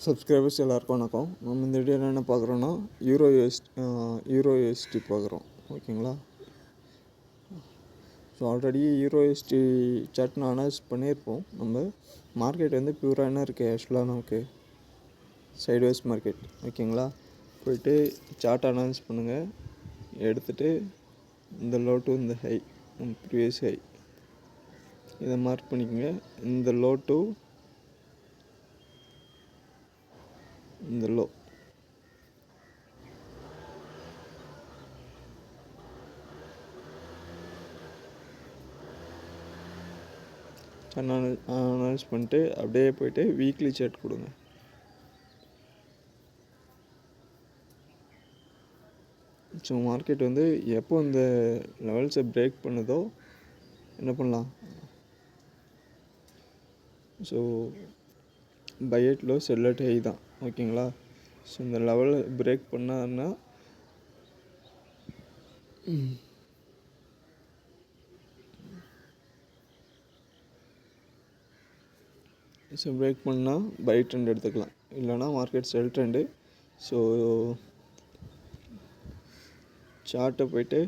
Subscribers எல்லாருக்கும் வணக்கம். நம்ம இந்த வீடியோவில் என்ன பார்க்குறோன்னா யூரோ யூஎஸ்டி பார்க்குறோம். ஓகேங்களா? So already euro USD chart நான் அனலைஸ் பண்ணியிருப்போம். நம்ம மார்க்கெட் வந்து பியூராக என்ன இருக்குது ஆக்சுவலாக நமக்கு சைட்வேஸ் மார்க்கெட். ஓகேங்களா? போய்ட்டு சார்ட் அனலைஸ் பண்ணுங்கள். எடுத்துகிட்டு இந்த லோ டு இந்த ஹை, ப்ரீவியஸ் ஹை இதை மார்க் பண்ணிக்கோங்க. இந்த லோ டு இந்த லோ அனலைஸ் பண்ணிட்டு அப்படியே போய்ட்டு வீக்லி சார்ட் கொடுங்க. ஸோ மார்க்கெட் வந்து எப்போ இந்த லெவல்ஸை பிரேக் பண்ணுதோ என்ன பண்ணலாம், so by at low sell at high தான். ஓகேங்களா? ஸோ இந்த லெவலை பிரேக் பண்ணாருன்னா ஸோ பிரேக் பண்ணால் பை ட்ரெண்ட் எடுத்துக்கலாம், இல்லைனா மார்க்கெட் செல் ட்ரெண்டு. ஸோ சார்ட்டை போய்ட்டு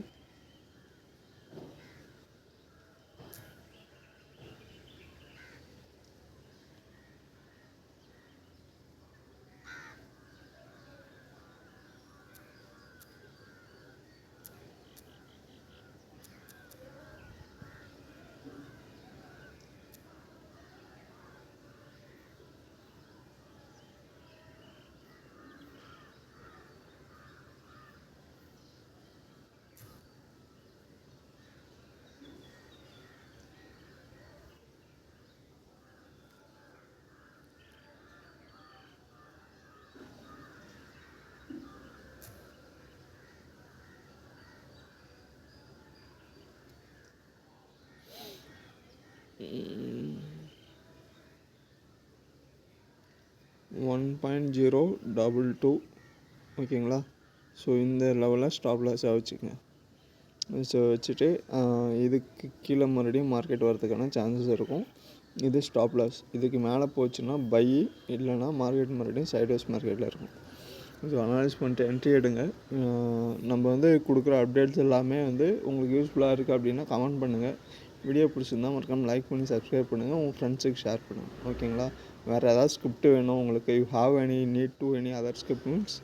$1.022. ஓகேங்களா? ஸோ இந்த லெவலில் ஸ்டாப் லாஸாக வச்சுக்கோங்க. ஸோ வச்சுட்டு இதுக்கு கீழே மறுபடியும் மார்க்கெட் வரதுக்கான சான்சஸ் இருக்கும். இது ஸ்டாப் லாஸ். இதுக்கு மேலே போச்சுன்னா பை, இல்லைனா மார்க்கெட் மறுபடியும் சைட்வேஸ் மார்க்கெட்டில் இருக்கும். ஸோ அனலைஸ் பண்ணிட்டு என்ட்ரி எடுங்க. நம்ம வந்து கொடுக்குற அப்டேட்ஸ் எல்லாமே வந்து உங்களுக்கு யூஸ்ஃபுல்லாக இருக்குது அப்படின்னா கமெண்ட் பண்ணுங்கள். வீடியோ பிடிச்சிருந்தால் மறக்காமல் லைக் பண்ணி சப்ஸ்கிரைப் பண்ணுங்கள். உங்கள் ஃப்ரெண்ட்ஸுக்கு ஷேர் பண்ணுங்கள். ஓகேங்களா? வேறு ஏதாவது ஸ்கிரிப்ட் வேணும் உங்களுக்கு, you have any need to any other script means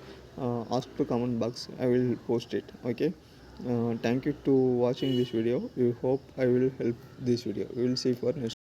ask to comment box, I will post it. Okay, thank you to watching this video. We hope I will help this video. We will see for next